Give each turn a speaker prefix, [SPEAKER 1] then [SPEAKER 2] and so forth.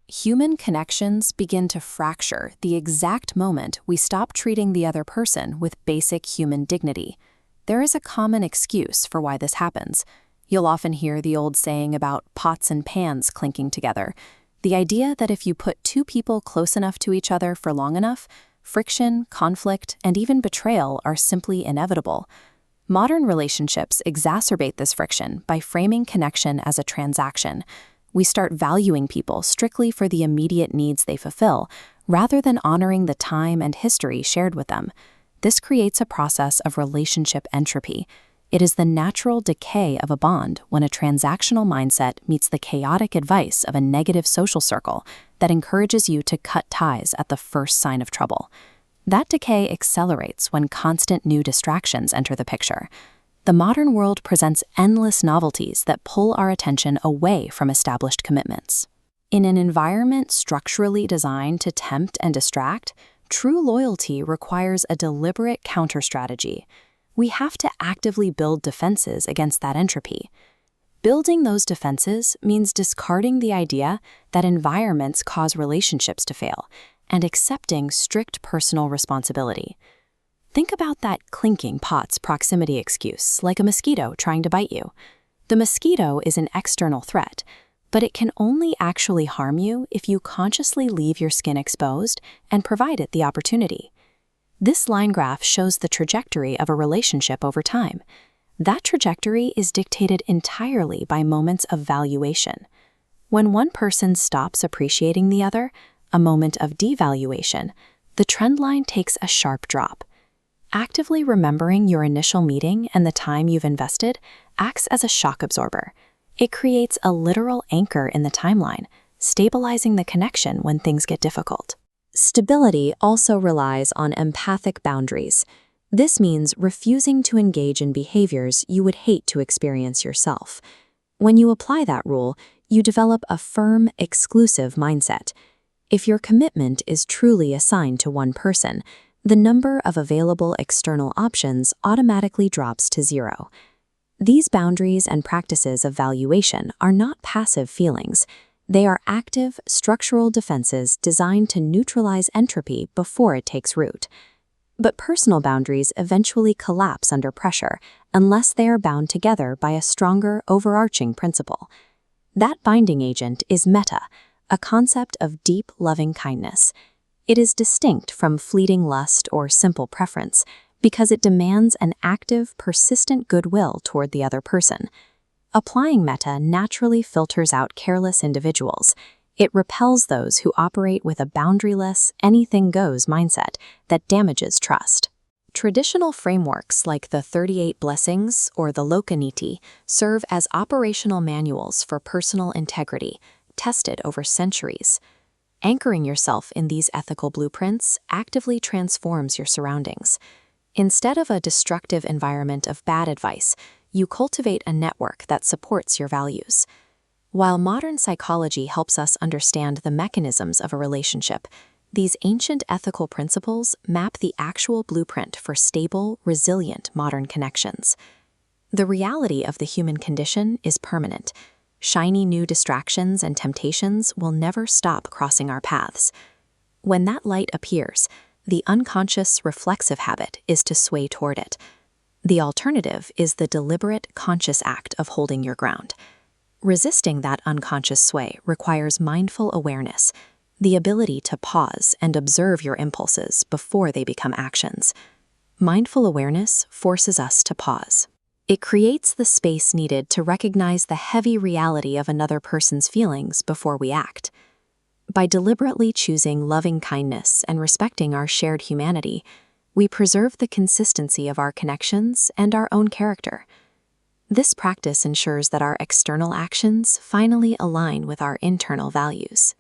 [SPEAKER 1] Human connections begin to fracture the exact moment we stop treating the other person with basic human dignity. There is a common excuse for why this happens. You'll often hear the old saying about pots and pans clinking together. The idea that if you put two people close enough to each other for long enough, friction, conflict, and even betrayal are simply inevitable. Modern relationships exacerbate this friction by framing connection as a transaction. We start valuing people strictly for the immediate needs they fulfill, rather than honoring the time and history shared with them. This creates a process of relationship entropy. It is the natural decay of a bond when a transactional mindset meets the chaotic advice of a negative social circle that encourages you to cut ties at the first sign of trouble. That decay accelerates when constant new distractions enter the picture. The modern world presents endless novelties that pull our attention away from established commitments. In an environment structurally designed to tempt and distract, true loyalty requires a deliberate counter-strategy. We have to actively build defenses against that entropy. Building those defenses means discarding the idea that environments cause relationships to fail and accepting strict personal responsibility. Think about that clinking pots proximity excuse, like a mosquito trying to bite you. The mosquito is an external threat, but it can only actually harm you if you consciously leave your skin exposed and provide it the opportunity. This line graph shows the trajectory of a relationship over time. That trajectory is dictated entirely by moments of valuation. When one person stops appreciating the other, a moment of devaluation, the trend line takes a sharp drop. Actively remembering your initial meeting and the time you've invested acts as a shock absorber. It creates a literal anchor in the timeline, stabilizing the connection when things get difficult. Stability also relies on empathic boundaries. This means refusing to engage in behaviors you would hate to experience yourself. When you apply that rule, you develop a firm, exclusive mindset. If your commitment is truly assigned to one person, the number of available external options automatically drops to zero. These boundaries and practices of valuation are not passive feelings. They are active, structural defenses designed to neutralize entropy before it takes root. But personal boundaries eventually collapse under pressure unless they are bound together by a stronger, overarching principle. That binding agent is metta, a concept of deep, loving kindness. It is distinct from fleeting lust or simple preference because it demands an active, persistent goodwill toward the other person. Applying metta naturally filters out careless individuals. It repels those who operate with a boundaryless, anything-goes mindset that damages trust. Traditional frameworks like the 38 Blessings or the Lokaniti serve as operational manuals for personal integrity, tested over centuries. Anchoring yourself in these ethical blueprints actively transforms your surroundings. Instead of a destructive environment of bad advice, you cultivate a network that supports your values. While modern psychology helps us understand the mechanisms of a relationship, these ancient ethical principles map the actual blueprint for stable, resilient modern connections. The reality of the human condition is permanent. Shiny new distractions and temptations will never stop crossing our paths. When that light appears, the unconscious reflexive habit is to sway toward it. The alternative is the deliberate, conscious act of holding your ground. Resisting that unconscious sway requires mindful awareness, the ability to pause and observe your impulses before they become actions. Mindful awareness forces us to pause. It creates the space needed to recognize the heavy reality of another person's feelings before we act. By deliberately choosing loving kindness and respecting our shared humanity, we preserve the consistency of our connections and our own character. This practice ensures that our external actions finally align with our internal values.